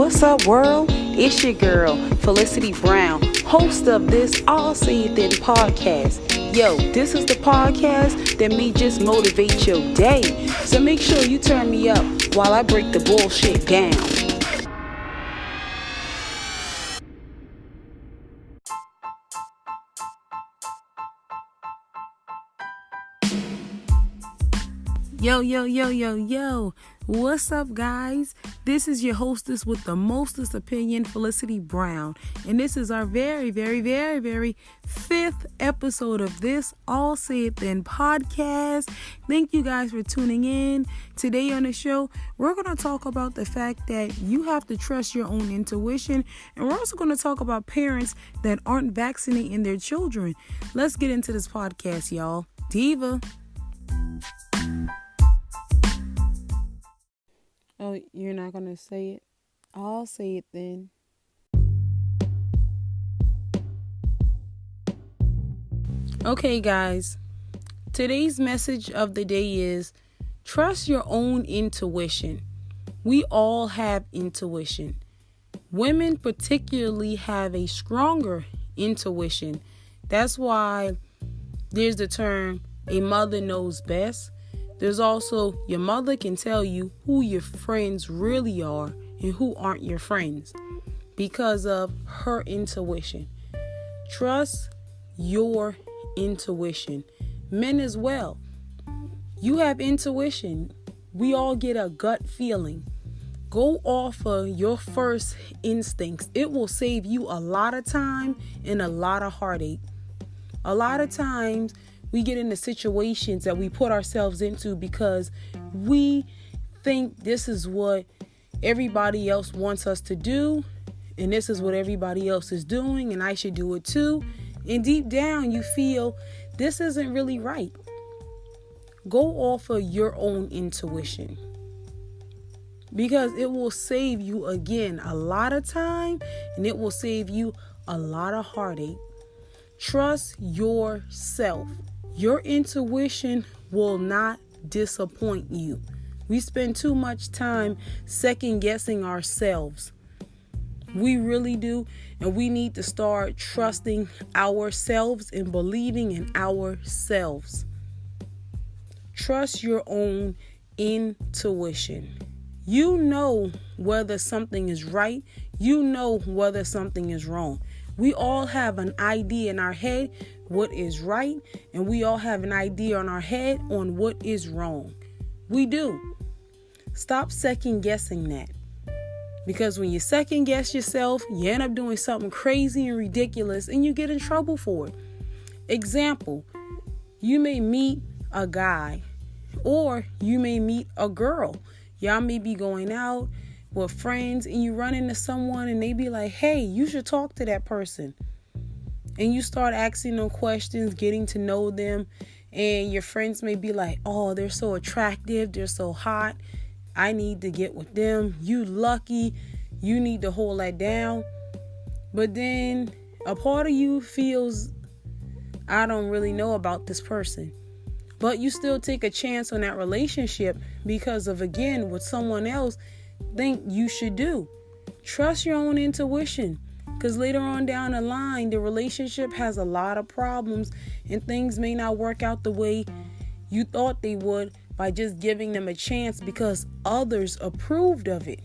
What's up, world? It's your girl, Felicity Brown, host of this I'll Say It Then podcast. Yo, this is the podcast that may just motivate your day. So make sure you turn me up while I break the bullshit down. Yo. What's up, guys? This is your hostess with the mostest opinion, Felicity Brown. And this is our very fifth episode of this I'll Say It Then podcast. Thank you guys for tuning in. Today on the show, we're going to talk about the fact that you have to trust your own intuition. And we're also going to talk about parents that aren't vaccinating their children. Let's get into this podcast, y'all. Diva. Oh, you're not going to say it? I'll say it then. Okay, guys. Today's message of the day is trust your own intuition. We all have intuition. Women particularly have a stronger intuition. That's why there's the term, a mother knows best. There's also, your mother can tell you who your friends really are and who aren't your friends because of her intuition. Trust your intuition. Men as well. You have intuition. We all get a gut feeling. Go off of your first instincts. It will save you a lot of time and a lot of heartache. A lot of times, we get into situations that we put ourselves into because we think this is what everybody else wants us to do, and this is what everybody else is doing, and I should do it too. And deep down, you feel this isn't really right. Go off of your own intuition because it will save you, again, a lot of time, and it will save you a lot of heartache. Trust yourself. Your intuition will not disappoint you. We spend too much time second guessing ourselves. We really do. And we need to start trusting ourselves and believing in ourselves. Trust your own intuition. You know whether something is right. You know whether something is wrong. We all have an idea in our head what is right, and we all have an idea in our head on what is wrong. We do. Stop second guessing that. Because when you second guess yourself, you end up doing something crazy and ridiculous, and you get in trouble for it. Example, you may meet a guy, or you may meet a girl. Y'all may be going out with friends and you run into someone and they be like, hey, you should talk to that person. And you start asking them questions, getting to know them. And your friends may be like, oh, they're so attractive. They're so hot. I need to get with them. You lucky. You need to hold that down. But then a part of you feels, I don't really know about this person. But you still take a chance on that relationship because of, again, what someone else think you should do. Trust your own intuition, because later on down the line, the relationship has a lot of problems and things may not work out the way you thought they would by just giving them a chance because others approved of it.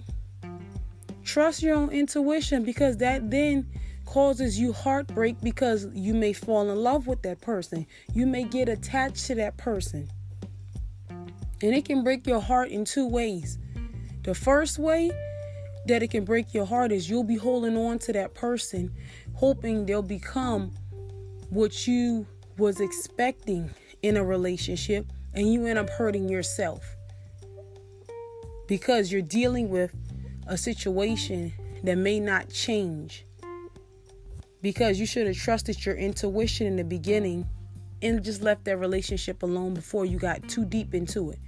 Trust your own intuition, because that then causes you heartbreak because you may fall in love with that person. You may get attached to that person. And it can break your heart in two ways. The first way that it can break your heart is you'll be holding on to that person, hoping they'll become what you was expecting in a relationship, and you end up hurting yourself because you're dealing with a situation that may not change, because you should have trusted your intuition in the beginning and just left that relationship alone before you got too deep into it.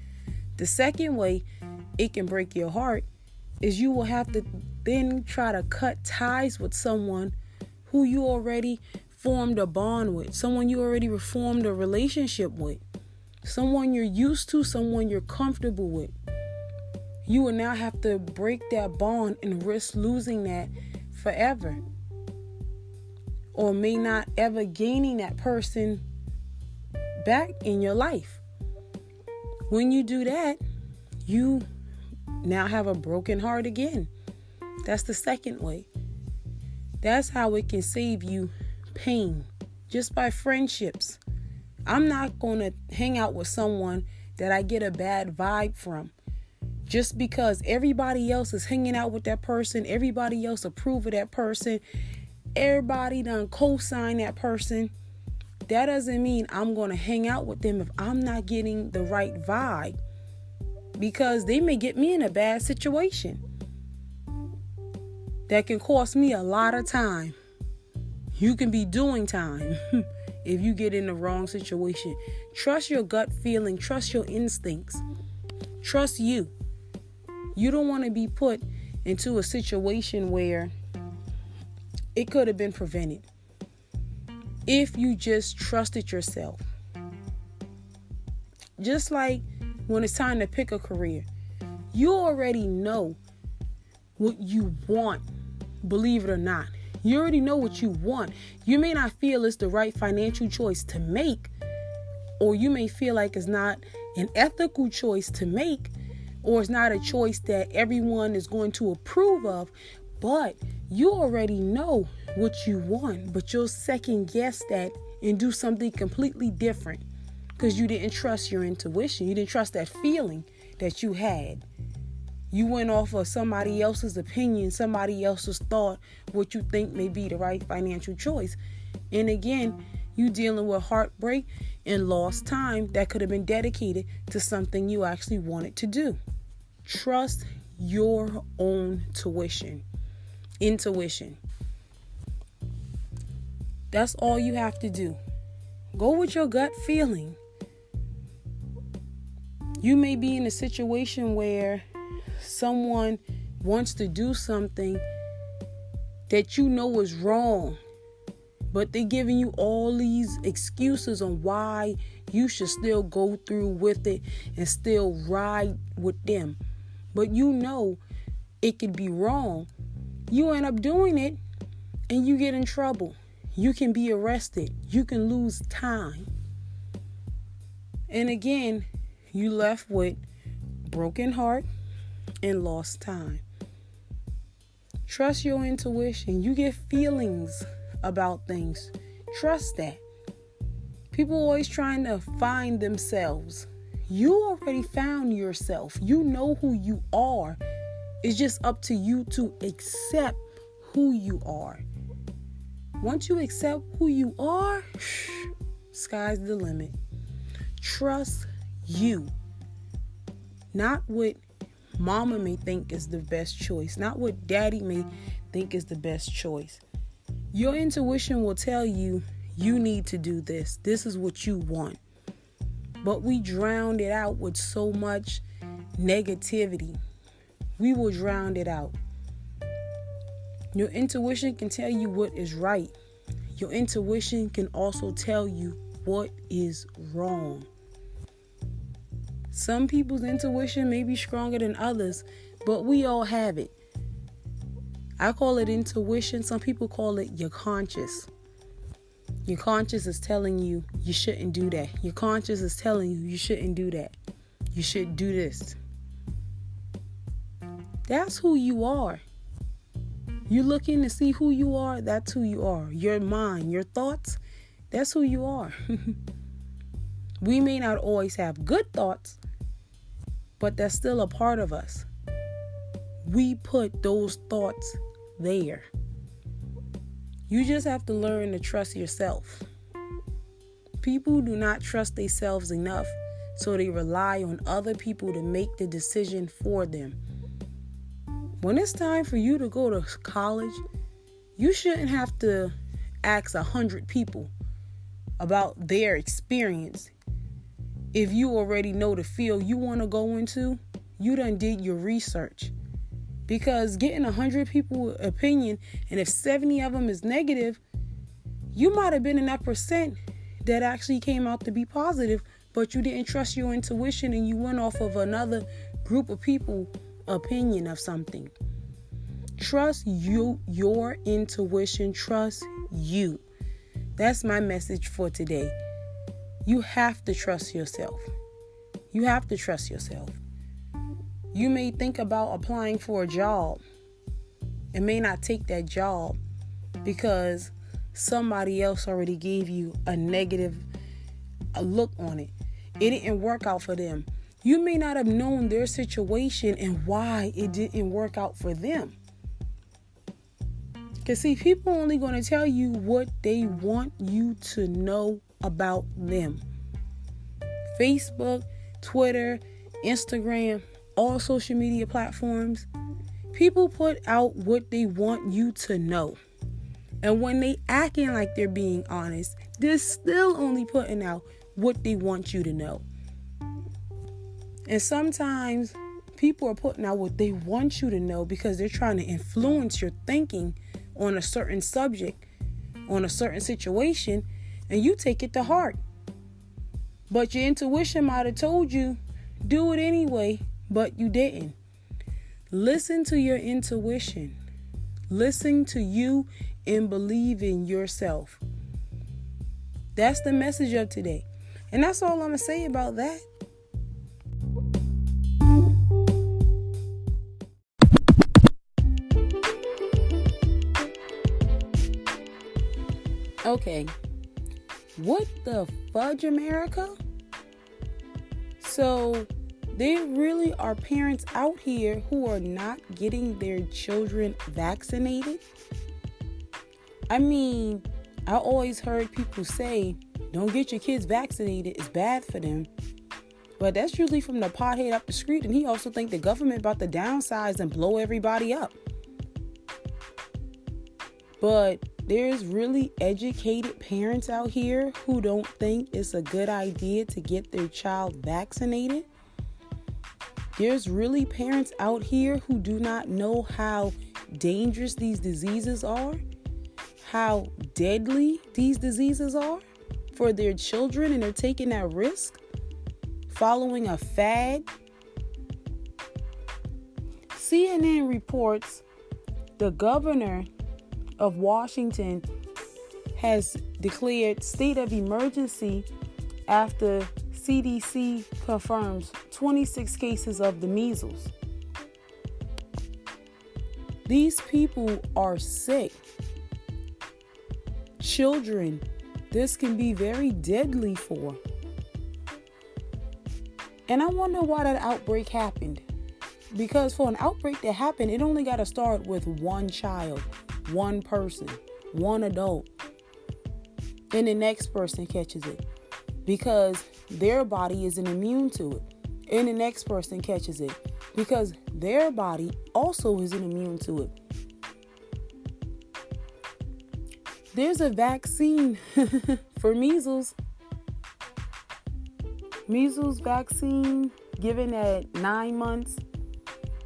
The second way it can break your heart is you will have to then try to cut ties with someone who you already formed a bond with, someone you already formed a relationship with, someone you're used to, someone you're comfortable with. you will now have to break that bond and risk losing that forever, or may not ever gaining that person back in your life. When you do that, you now have a broken heart again. That's the second way. That's how it can save you pain, just by friendships. I'm not going to hang out with someone that I get a bad vibe from just because everybody else is hanging out with that person, everybody else approve of that person, everybody done co-sign that person. That doesn't mean I'm going to hang out with them if I'm not getting the right vibe, because they may get me in a bad situation that can cost me a lot of time. You can be doing time if you get in the wrong situation. Trust your gut feeling. Trust your instincts. Trust you. You don't want to be put into a situation where it could have been prevented if you just trusted yourself. Just like when it's time to pick a career, you already know what you want, believe it or not. You already know what you want. You may not feel it's the right financial choice to make, or you may feel like it's not an ethical choice to make, or it's not a choice that everyone is going to approve of, but you already know what you want, but you'll second guess that and do something completely different because you didn't trust your intuition. You didn't trust that feeling that you had. You went off of somebody else's opinion, somebody else's thought, what you think may be the right financial choice. And again, you dealing with heartbreak and lost time that could have been dedicated to something you actually wanted to do. Trust your own intuition. That's all you have to do. Go with your gut feeling. You may be in a situation where someone wants to do something that you know is wrong, but they're giving you all these excuses on why you should still go through with it and still ride with them. But you know it could be wrong. You end up doing it and you get in trouble. You can be arrested. You can lose time. And again, you left with broken heart and lost time. Trust your intuition. You get feelings about things. Trust that. People always trying to find themselves. You already found yourself. You know who you are. It's just up to you to accept who you are. Once you accept who you are, sky's the limit. Trust you. Not what mama may think is the best choice. Not what daddy may think is the best choice. Your intuition will tell you, you need to do this. This is what you want. But we drowned it out with so much negativity. We will drown it out. Your intuition can tell you what is right. Your intuition can also tell you what is wrong. Some people's intuition may be stronger than others, but we all have it. I call it intuition. Some people call it your conscious. Your conscious is telling you you shouldn't do that. Your conscious is telling you shouldn't do that. You should do this. That's who you are. You're looking to see who you are. That's who you are. Your mind, your thoughts, that's who you are. We may not always have good thoughts, but that's still a part of us. We put those thoughts there. You just have to learn to trust yourself. People do not trust themselves enough, so they rely on other people to make the decision for them. When it's time for you to go to college, you shouldn't have to ask 100 people about their experience. If you already know the field you want to go into, you done did your research. Because getting 100 people's opinion, and if 70 of them is negative, you might have been in that percent that actually came out to be positive, but you didn't trust your intuition and you went off of another group of people opinion of something. Trust your intuition. Trust you. That's my message for today. You have to trust yourself. You have to trust yourself. You may think about applying for a job and may not take that job because somebody else already gave you a negative look on it. It didn't work out for them. You may not have known their situation and why it didn't work out for them. Because see, people only going to tell you what they want you to know about them. Facebook, Twitter, Instagram, all social media platforms, people put out what they want you to know. And when they acting like they're being honest, they're still only putting out what they want you to know. And sometimes people are putting out what they want you to know because they're trying to influence your thinking on a certain subject, on a certain situation, and you take it to heart. But your intuition might have told you, do it anyway, but you didn't. Listen to your intuition. Listen to you and believe in yourself. That's the message of today. And that's all I'm going to say about that. Okay. What the fudge, America? So there really are parents out here who are not getting their children vaccinated. I mean, I always heard people say, don't get your kids vaccinated, it's bad for them. But that's usually from the pothead up the street, and he also think the government about to downsize and blow everybody up. But there's really educated parents out here who don't think it's a good idea to get their child vaccinated. There's really parents out here who do not know how dangerous these diseases are, how deadly these diseases are for their children, and they're taking that risk, following a fad. CNN reports the governor of Washington has declared state of emergency after CDC confirms 26 cases of the measles. These people are sick. Children, this can be very deadly for. And I wonder why that outbreak happened. Because for an outbreak to happen, it only got to start with one child, one person, one adult. And the next person catches it because their body isn't immune to it. And the next person catches it because their body also isn't immune to it. There's a vaccine for measles. Measles vaccine given at 9 months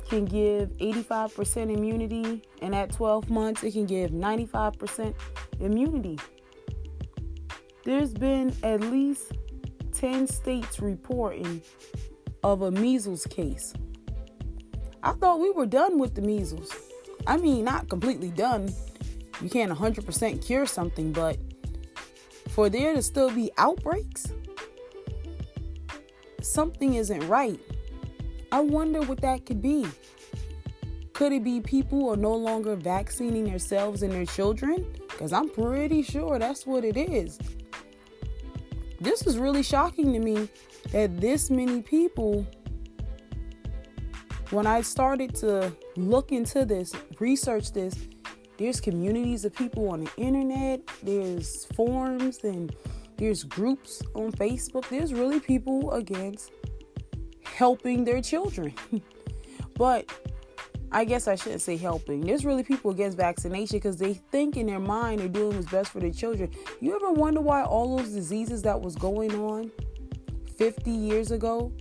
can give 85% immunity, and at 12 months it can give 95% immunity. There's been at least 10 states reporting of a measles case. I thought we were done with the measles. I mean, not completely done. You can't 100% cure something, but for there to still be outbreaks, something isn't right. I wonder what that could be. Could it be people are no longer vaccinating themselves and their children? Because I'm pretty sure that's what it is. This is really shocking to me that this many people, when I started to look into this, research this, there's communities of people on the internet, there's forums, and there's groups on Facebook. There's really people against helping their children. But I guess I shouldn't say helping. There's really people against vaccination because they think in their mind they're doing what's best for their children. You ever wonder why all those diseases that was going on 50 years ago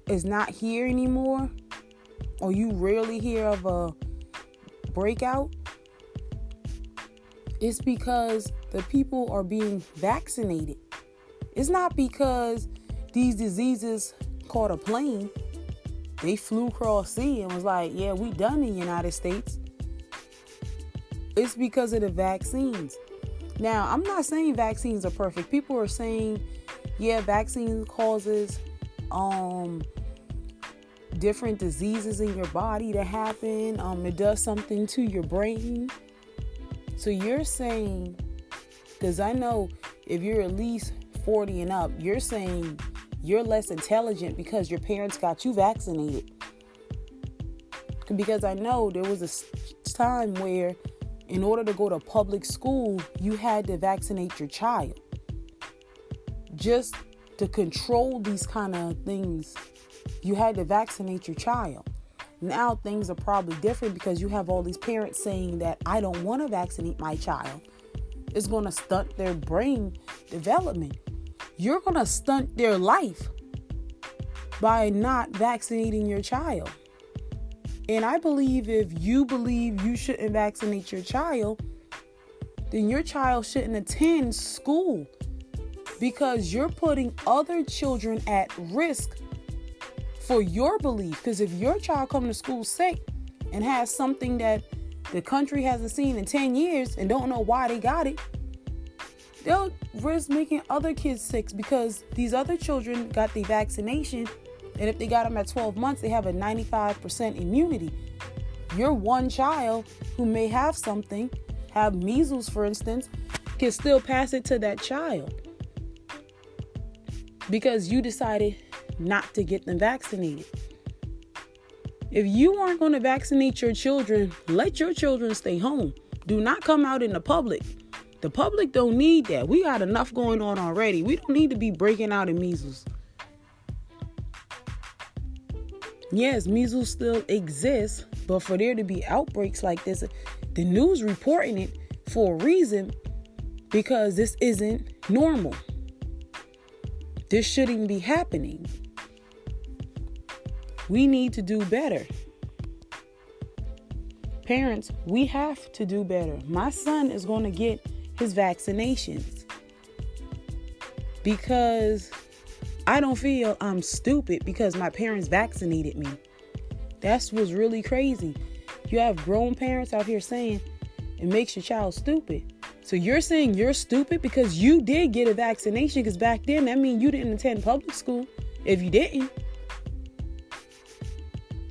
is not here anymore? Or you rarely hear of a breakout? It's because the people are being vaccinated. It's not because these diseases caught a plane. They flew across sea and was like, yeah, we done in the United States. It's because of the vaccines. Now, I'm not saying vaccines are perfect. People are saying, yeah, vaccines causes different diseases in your body to happen. It does something to your brain. So you're saying, because I know if you're at least 40 and up, you're saying you're less intelligent because your parents got you vaccinated. Because I know there was a time where in order to go to public school, you had to vaccinate your child. Just to control these kind of things, you had to vaccinate your child. Now things are probably different because you have all these parents saying that I don't want to vaccinate my child. It's going to stunt their brain development. You're going to stunt their life by not vaccinating your child. And I believe if you believe you shouldn't vaccinate your child, then your child shouldn't attend school, because you're putting other children at risk for your belief. Because if your child comes to school sick and has something that the country hasn't seen in 10 years and don't know why they got it, they'll risk making other kids sick because these other children got the vaccination. And if they got them at 12 months, they have a 95% immunity. Your one child who may have something, have measles, for instance, can still pass it to that child because you decided not to get them vaccinated. If you aren't going to vaccinate your children, let your children stay home. Do not come out in the public. The public don't need that. We got enough going on already. We don't need to be breaking out in measles. Yes, measles still exists, but for there to be outbreaks like this, the news reporting it for a reason, because this isn't normal. This shouldn't be happening. We need to do better. Parents, we have to do better. My son is going to get his vaccinations because I don't feel I'm stupid because my parents vaccinated me. That's what's really crazy. You have grown parents out here saying it makes your child stupid. So you're saying you're stupid because you did get a vaccination, because back then that means you didn't attend public school. If you didn't,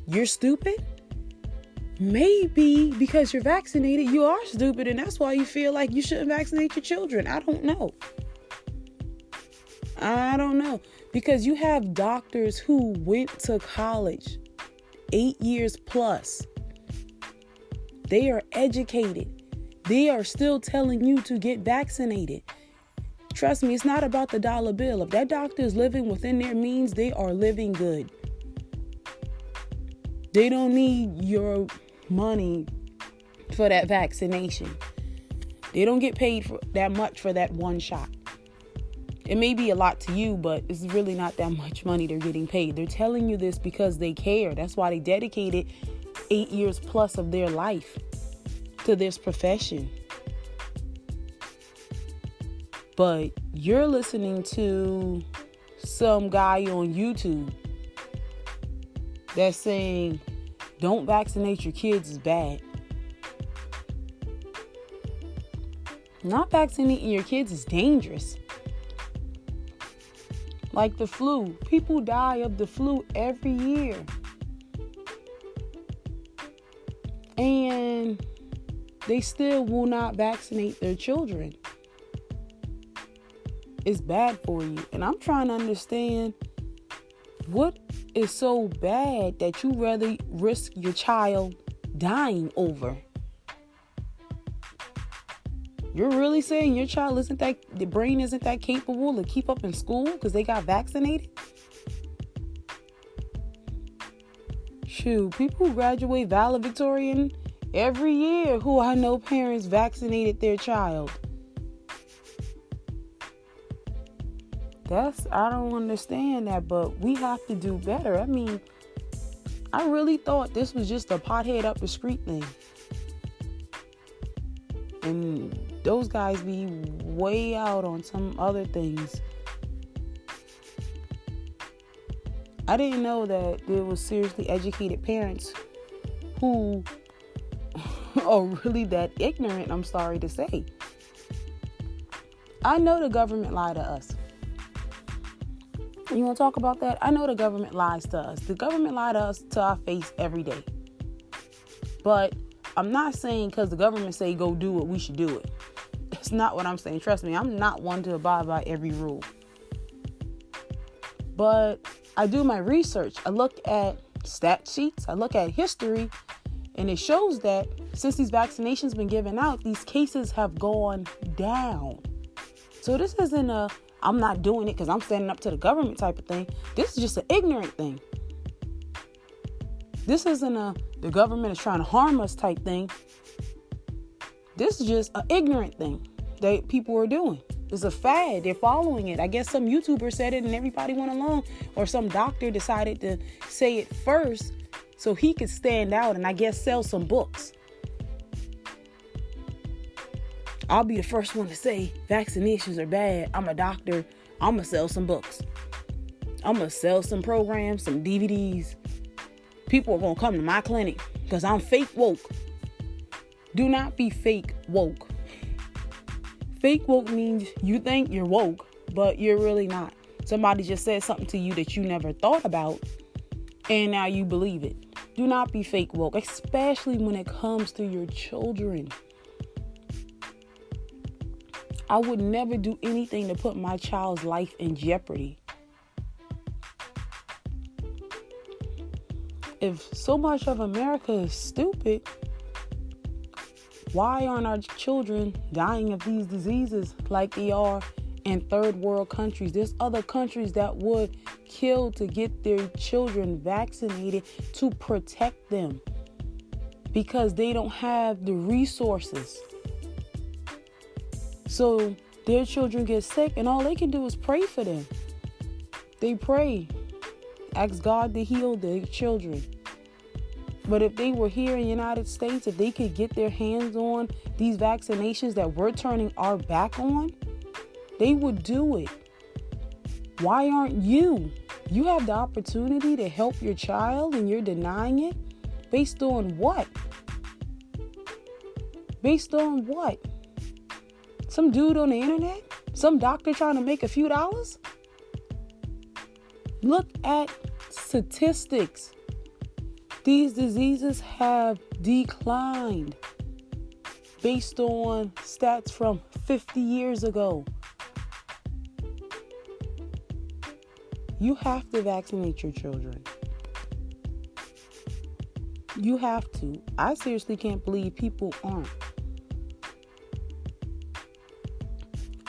you're stupid? Maybe because you're vaccinated, you are stupid, and that's why you feel like you shouldn't vaccinate your children. I don't know. Because you have doctors who went to college 8 years plus. They are educated. They are still telling you to get vaccinated. Trust me, it's not about the dollar bill. If that doctor is living within their means, they are living good. They don't need your money for that vaccination. They don't get paid for that much for that one shot. It may be a lot to you, but it's really not that much money they're getting paid. They're telling you this because they care. That's why they dedicated 8 years plus of their life to this profession. But you're listening to some guy on YouTube that's saying, don't vaccinate your kids is bad. Not vaccinating your kids is dangerous. Like the flu. People die of the flu every year. And they still will not vaccinate their children. It's bad for you. And I'm trying to understand, what is so bad that you rather risk your child dying over? You're really saying your child the brain isn't that capable to keep up in school because they got vaccinated? Shoot, people graduate valedictorian every year who I know parents vaccinated their child. I don't understand that, but we have to do better. I mean, I really thought this was just a pothead up the street thing. And those guys be way out on some other things. I didn't know that there was seriously educated parents who are really that ignorant, I'm sorry to say. I know the government lied to us. You want to talk about that? I know the government lies to us. The government lies to us to our face every day. But I'm not saying because the government say go do it, we should do it. That's not what I'm saying. Trust me, I'm not one to abide by every rule. But I do my research. I look at stat sheets. I look at history. And it shows that since these vaccinations been given out, these cases have gone down. So this isn't a I'm not doing it because I'm standing up to the government type of thing. This is just an ignorant thing. This isn't a the government is trying to harm us type thing. This is just an ignorant thing that people are doing. It's a fad. They're following it. I guess some YouTuber said it and everybody went along, or some doctor decided to say it first so he could stand out and I guess sell some books. I'll be the first one to say vaccinations are bad. I'm a doctor. I'm going to sell some books. I'm going to sell some programs, some DVDs. People are going to come to my clinic because I'm fake woke. Do not be fake woke. Fake woke means you think you're woke, but you're really not. Somebody just said something to you that you never thought about, and now you believe it. Do not be fake woke, especially when it comes to your children. I would never do anything to put my child's life in jeopardy. If so much of America is stupid, why aren't our children dying of these diseases like they are in third world countries? There's other countries that would kill to get their children vaccinated to protect them because they don't have the resources. So their children get sick and all they can do is pray for them. They pray, ask God to heal their children. But if they were here in the United States, if they could get their hands on these vaccinations that we're turning our back on, they would do it. Why aren't you? You have the opportunity to help your child and you're denying it? Based on what? Based on what? Some dude on the internet? Some doctor trying to make a few dollars? Look at statistics. These diseases have declined based on stats from 50 years ago. You have to vaccinate your children. You have to. I seriously can't believe people aren't.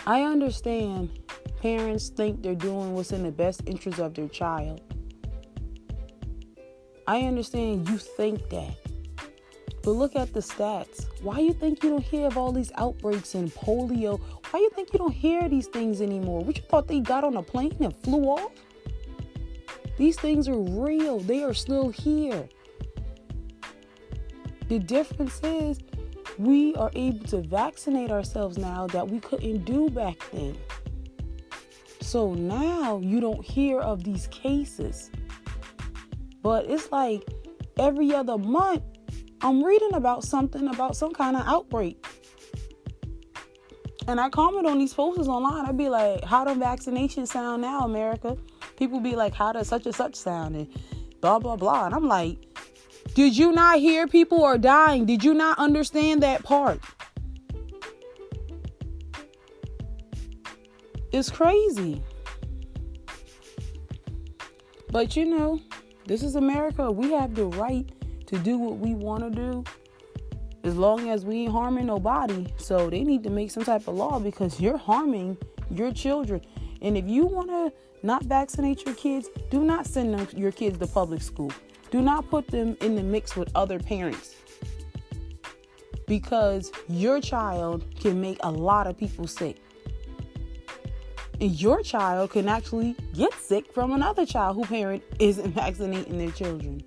I understand parents think they're doing what's in the best interest of their child. I understand you think that. But look at the stats. Why you think you don't hear of all these outbreaks and polio? Why you think you don't hear these things anymore? What you thought they got on a plane and flew off? These things are real. They are still here. The difference is we are able to vaccinate ourselves now that we couldn't do back then. So now you don't hear of these cases. But it's like every other month I'm reading about something, about some kind of outbreak. And I comment on these posters online. I'd be like, how do vaccinations sound now, America? People be like, how does such and such sound? And blah, blah, blah. And I'm like, did you not hear people are dying? Did you not understand that part? It's crazy. But you know, this is America. We have the right to do what we want to do as long as we ain't harming nobody. So they need to make some type of law because you're harming your children. And if you want to not vaccinate your kids, do not send your kids to public school. Do not put them in the mix with other parents because your child can make a lot of people sick. And your child can actually get sick from another child whose parent isn't vaccinating their children.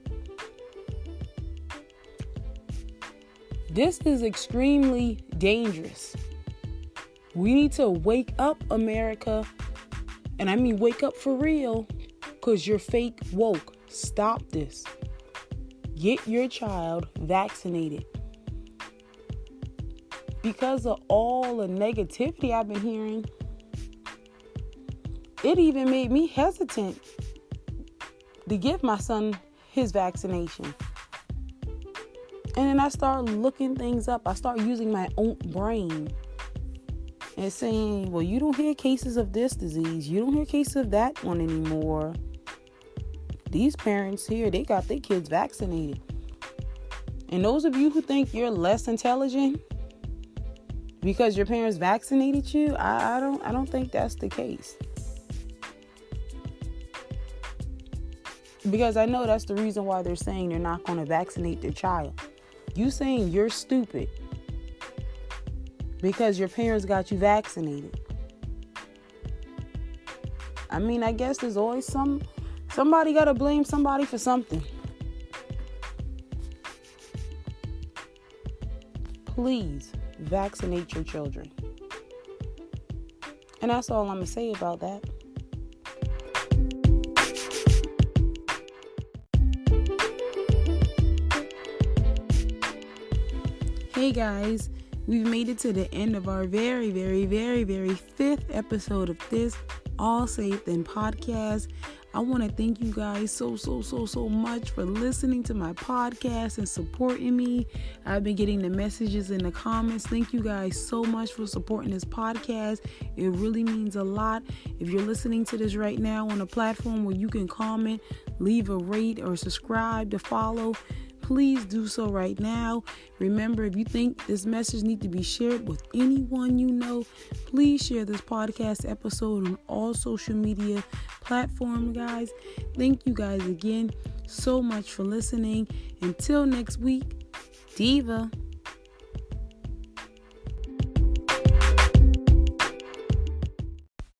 This is extremely dangerous. We need to wake up, America. And I mean wake up for real because you're fake woke. Stop this. Get your child vaccinated. Because of all the negativity I've been hearing, it even made me hesitant to give my son his vaccination. And then I start looking things up. I start using my own brain and saying, well, you don't hear cases of this disease. You don't hear cases of that one anymore. These parents here, they got their kids vaccinated. And those of you who think you're less intelligent because your parents vaccinated you, I don't think that's the case. Because I know that's the reason why they're saying they're not going to vaccinate their child. You saying you're stupid because your parents got you vaccinated. I mean, I guess there's always somebody got to blame somebody for something. Please vaccinate your children. And that's all I'm going to say about that. Hey guys, we've made it to the end of our very, very, very, very 5th episode of this All Safe Then podcast. I want to thank you guys so much for listening to my podcast and supporting me. I've been getting the messages in the comments. Thank you guys so much for supporting this podcast. It really means a lot. If you're listening to this right now on a platform where you can comment, leave a rate or subscribe to follow, please do so right now. Remember, if you think this message needs to be shared with anyone you know, please share this podcast episode on all social media platforms, guys. Thank you guys again so much for listening. Until next week, Diva.